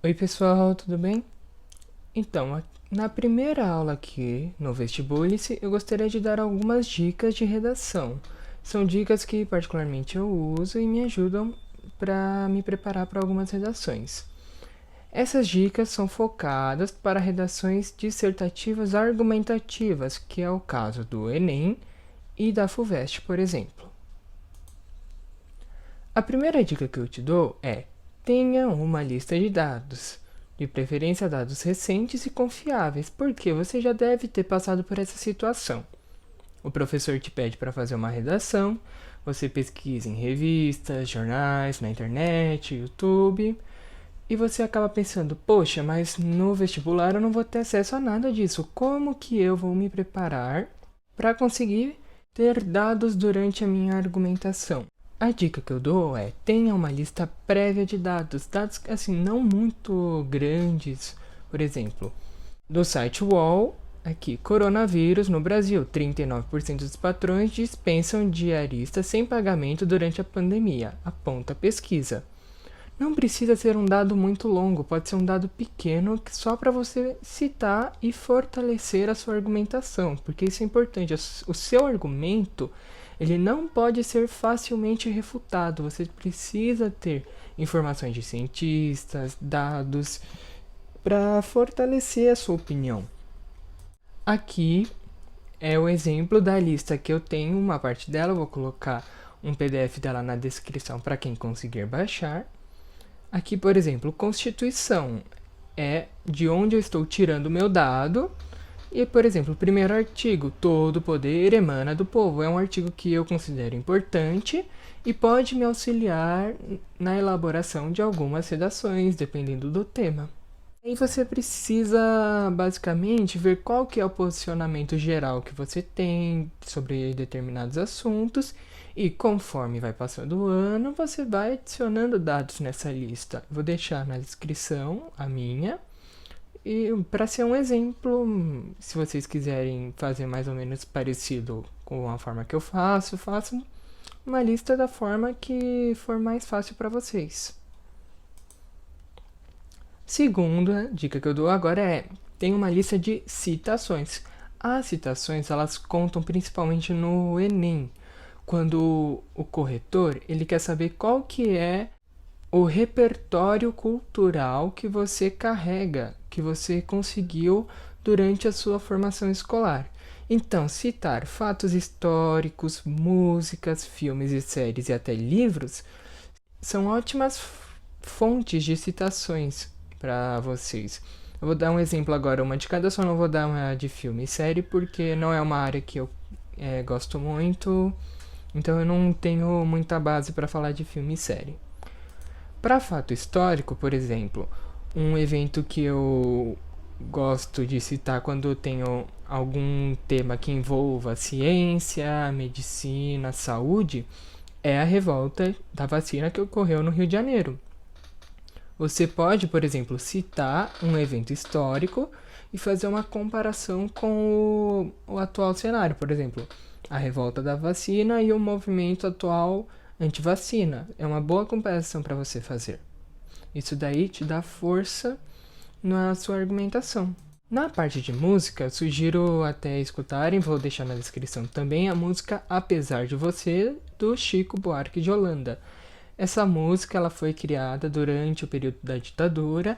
Oi pessoal, tudo bem? Então, na primeira aula aqui no Vestibulice, eu gostaria de dar algumas dicas de redação. São dicas que particularmente eu uso e me ajudam para me preparar para algumas redações. Essas dicas são focadas para redações dissertativas argumentativas, que é o caso do Enem e da FUVEST, por exemplo. A primeira dica que eu te dou é: tenha uma lista de dados, de preferência dados recentes e confiáveis, porque você já deve ter passado por essa situação. O professor te pede para fazer uma redação, você pesquisa em revistas, jornais, na internet, YouTube, e você acaba pensando: poxa, mas no vestibular eu não vou ter acesso a nada disso. Como que eu vou me preparar para conseguir ter dados durante a minha argumentação? A dica que eu dou é: tenha uma lista prévia de dados, dados assim não muito grandes. Por exemplo, do site UOL, aqui, coronavírus no Brasil, 39% dos patrões dispensam diaristas sem pagamento durante a pandemia, aponta a pesquisa. Não precisa ser um dado muito longo, pode ser um dado pequeno só para você citar e fortalecer a sua argumentação, porque isso é importante. O seu argumento ele não pode ser facilmente refutado. Você precisa ter informações de cientistas, dados, para fortalecer a sua opinião. Aqui é o exemplo da lista que eu tenho, uma parte dela, eu vou colocar um PDF dela na descrição para quem conseguir baixar. Aqui, por exemplo, Constituição é de onde eu estou tirando o meu dado. E, por exemplo, o primeiro artigo, todo poder emana do povo, é um artigo que eu considero importante e pode me auxiliar na elaboração de algumas redações, dependendo do tema. Aí você precisa, basicamente, ver qual que é o posicionamento geral que você tem sobre determinados assuntos e, conforme vai passando o ano, você vai adicionando dados nessa lista. Vou deixar na descrição a minha. E para ser um exemplo, se vocês quiserem fazer mais ou menos parecido com a forma que eu faço, faço uma lista da forma que for mais fácil para vocês. Segunda dica que eu dou agora é: tem uma lista de citações. As citações elas contam principalmente no Enem, quando o corretor ele quer saber qual que é o repertório cultural que você carrega, que você conseguiu durante a sua formação escolar. Então, citar fatos históricos, músicas, filmes e séries e até livros são ótimas fontes de citações para vocês. Eu vou dar um exemplo agora, uma de cada, só não vou dar uma de filme e série, porque não é uma área que eu gosto muito, então eu não tenho muita base para falar de filme e série. Para fato histórico, por exemplo, um evento que eu gosto de citar quando eu tenho algum tema que envolva ciência, medicina, saúde, é a revolta da vacina que ocorreu no Rio de Janeiro. Você pode, por exemplo, citar um evento histórico e fazer uma comparação com o atual cenário, por exemplo, a revolta da vacina e o movimento atual anti-vacina. É uma boa comparação para você fazer. Isso daí te dá força na sua argumentação. Na parte de música, sugiro até escutarem, vou deixar na descrição também, a música Apesar de Você, do Chico Buarque de Holanda. Essa música ela foi criada durante o período da ditadura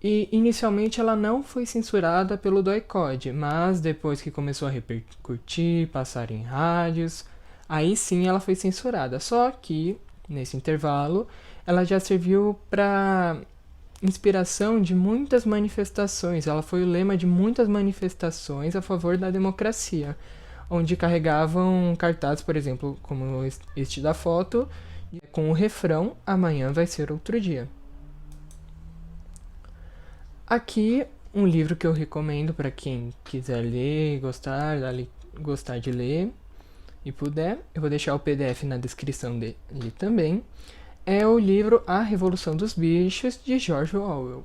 e inicialmente ela não foi censurada pelo DOI-CODE, mas depois que começou a repercutir, passar em rádios, aí sim ela foi censurada. Só que, nesse intervalo, ela já serviu para inspiração de muitas manifestações. Ela foi o lema de muitas manifestações a favor da democracia, onde carregavam cartazes, por exemplo, como este da foto, com o refrão "Amanhã vai ser outro dia". Aqui um livro que eu recomendo para quem quiser ler, gostar de ler e puder, eu vou deixar o PDF na descrição dele também. É o livro A Revolução dos Bichos, de George Orwell.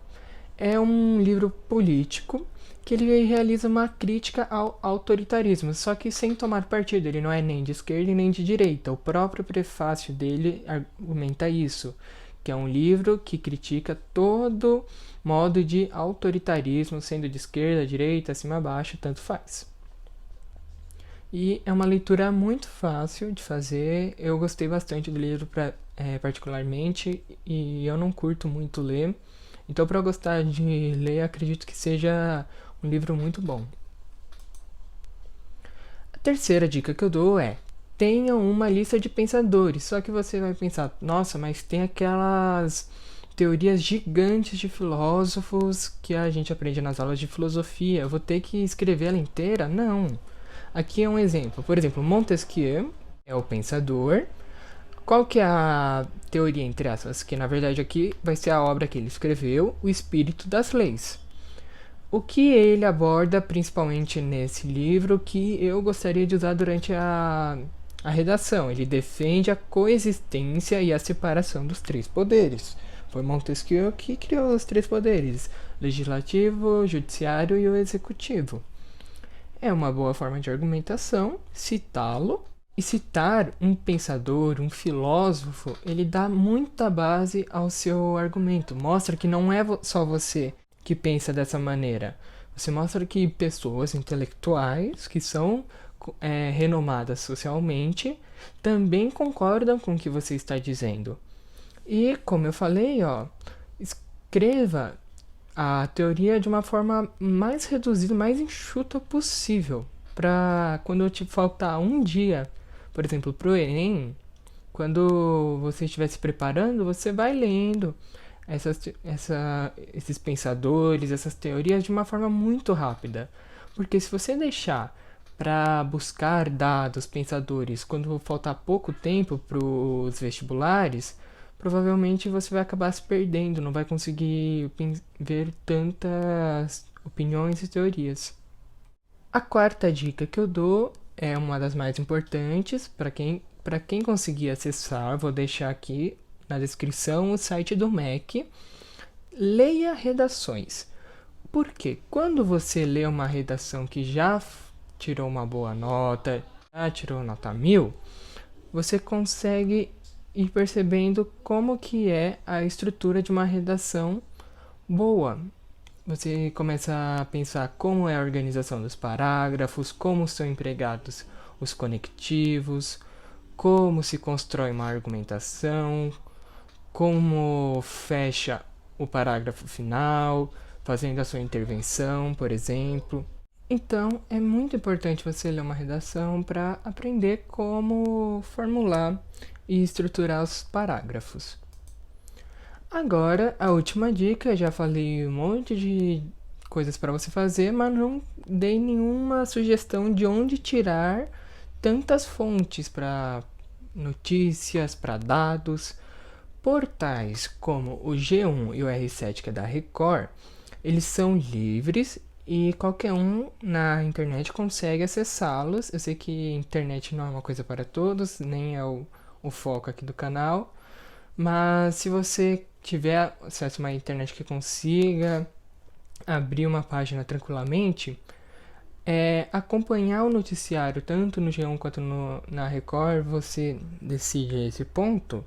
É um livro político que ele realiza uma crítica ao autoritarismo, só que sem tomar partido. Ele não é nem de esquerda nem de direita. O próprio prefácio dele argumenta isso, que é um livro que critica todo modo de autoritarismo, sendo de esquerda, direita, acima, baixo, tanto faz. E é uma leitura muito fácil de fazer. Eu gostei bastante do livro particularmente, e eu não curto muito ler. Então, para eu gostar de ler, acredito que seja um livro muito bom. A terceira dica que eu dou é: tenha uma lista de pensadores. Só que você vai pensar, nossa, mas tem aquelas teorias gigantes de filósofos que a gente aprende nas aulas de filosofia. Eu vou ter que escrever ela inteira? Não. Aqui é um exemplo. Por exemplo, Montesquieu é o pensador. Qual que é a teoria, entre aspas? Que na verdade aqui vai ser a obra que ele escreveu, O Espírito das Leis. O que ele aborda principalmente nesse livro que eu gostaria de usar durante a redação? Ele defende a coexistência e a separação dos três poderes. Foi Montesquieu que criou os três poderes: legislativo, judiciário e o executivo. É uma boa forma de argumentação citá-lo. E citar um pensador, um filósofo, ele dá muita base ao seu argumento. Mostra que não é só você que pensa dessa maneira. Você mostra que pessoas intelectuais, que são renomadas socialmente, também concordam com o que você está dizendo. E, como eu falei, escreva a teoria de uma forma mais reduzida, mais enxuta possível. Para quando te faltar um dia, por exemplo, para o Enem, quando você estiver se preparando, você vai lendo esses pensadores, essas teorias de uma forma muito rápida. Porque se você deixar para buscar dados, pensadores, quando faltar pouco tempo para os vestibulares, provavelmente você vai acabar se perdendo, não vai conseguir ver tantas opiniões e teorias. A quarta dica que eu dou é uma das mais importantes para quem conseguir acessar. Vou deixar aqui na descrição o site do MEC. Leia redações. Porque quando você lê uma redação que já tirou uma boa nota, já tirou nota 1000, você consegue ir percebendo como que é a estrutura de uma redação boa. Você começa a pensar como é a organização dos parágrafos, como são empregados os conectivos, como se constrói uma argumentação, como fecha o parágrafo final, fazendo a sua intervenção, por exemplo. Então, é muito importante você ler uma redação para aprender como formular e estruturar os parágrafos. Agora, a última dica. Já falei um monte de coisas para você fazer, mas não dei nenhuma sugestão de onde tirar tantas fontes para notícias, para dados. Portais como o G1 e o R7, que é da Record, eles são livres e qualquer um na internet consegue acessá-los. Eu sei que a internet não é uma coisa para todos, nem é o foco aqui do canal, mas se você tiver acesso a uma internet que consiga abrir uma página tranquilamente, acompanhar o noticiário tanto no G1 quanto na Record, você decide esse ponto,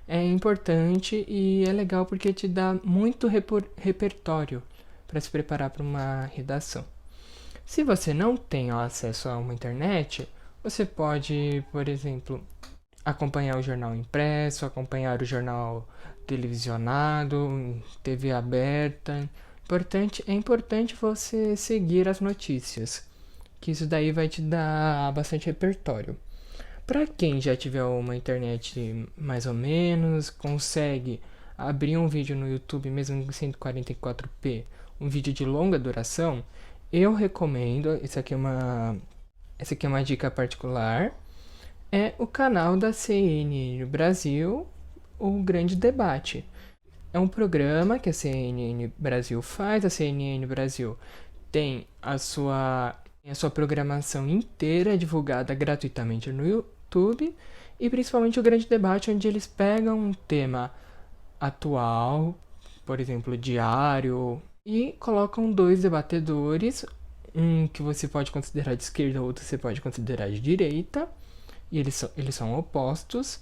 é importante e é legal porque te dá muito repertório para se preparar para uma redação. Se você não tem acesso a uma internet, você pode, por exemplo, acompanhar o jornal impresso, acompanhar o jornal televisionado, TV aberta. É importante você seguir as notícias, que isso daí vai te dar bastante repertório. Para quem já tiver uma internet mais ou menos, consegue abrir um vídeo no YouTube mesmo em 144p, um vídeo de longa duração, eu recomendo, essa aqui é uma dica particular, é o canal da CNN Brasil, o Grande Debate. É um programa que a CNN Brasil faz. A CNN Brasil tem a sua programação inteira divulgada gratuitamente no YouTube, e principalmente o Grande Debate, onde eles pegam um tema atual, por exemplo, diário, e colocam dois debatedores, um que você pode considerar de esquerda, outro você pode considerar de direita, e eles são opostos.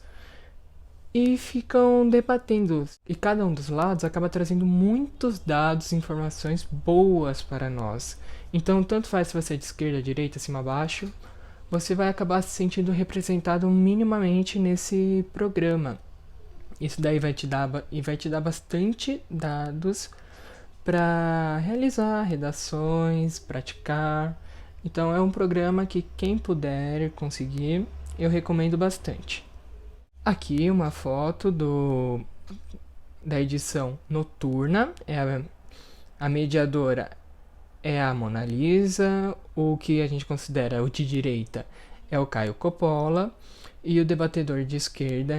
e ficam debatendo. E cada um dos lados acaba trazendo muitos dados e informações boas para nós. Então, tanto faz se você é de esquerda, direita, cima, baixo, você vai acabar se sentindo representado minimamente nesse programa. Isso daí vai te dar bastante dados para realizar redações, praticar. Então é um programa que quem puder conseguir, eu recomendo bastante. Aqui uma foto da edição noturna, a mediadora é a Mona Lisa, o que a gente considera o de direita é o Caio Coppola e o debatedor de esquerda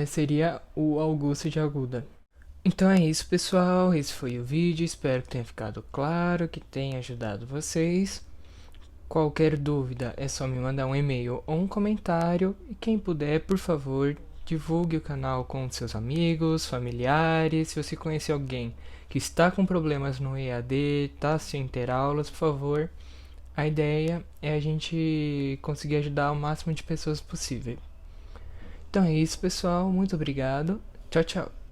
seria o Augusto de Aguda. Então é isso, pessoal. Esse foi o vídeo. Espero que tenha ficado claro, que tenha ajudado vocês. Qualquer dúvida é só me mandar um e-mail ou um comentário. E quem puder, por favor, divulgue o canal com seus amigos, familiares. Se você conhecer alguém que está com problemas no EAD, está sem ter aulas, por favor. A ideia é a gente conseguir ajudar o máximo de pessoas possível. Então é isso, pessoal. Muito obrigado. Tchau, tchau.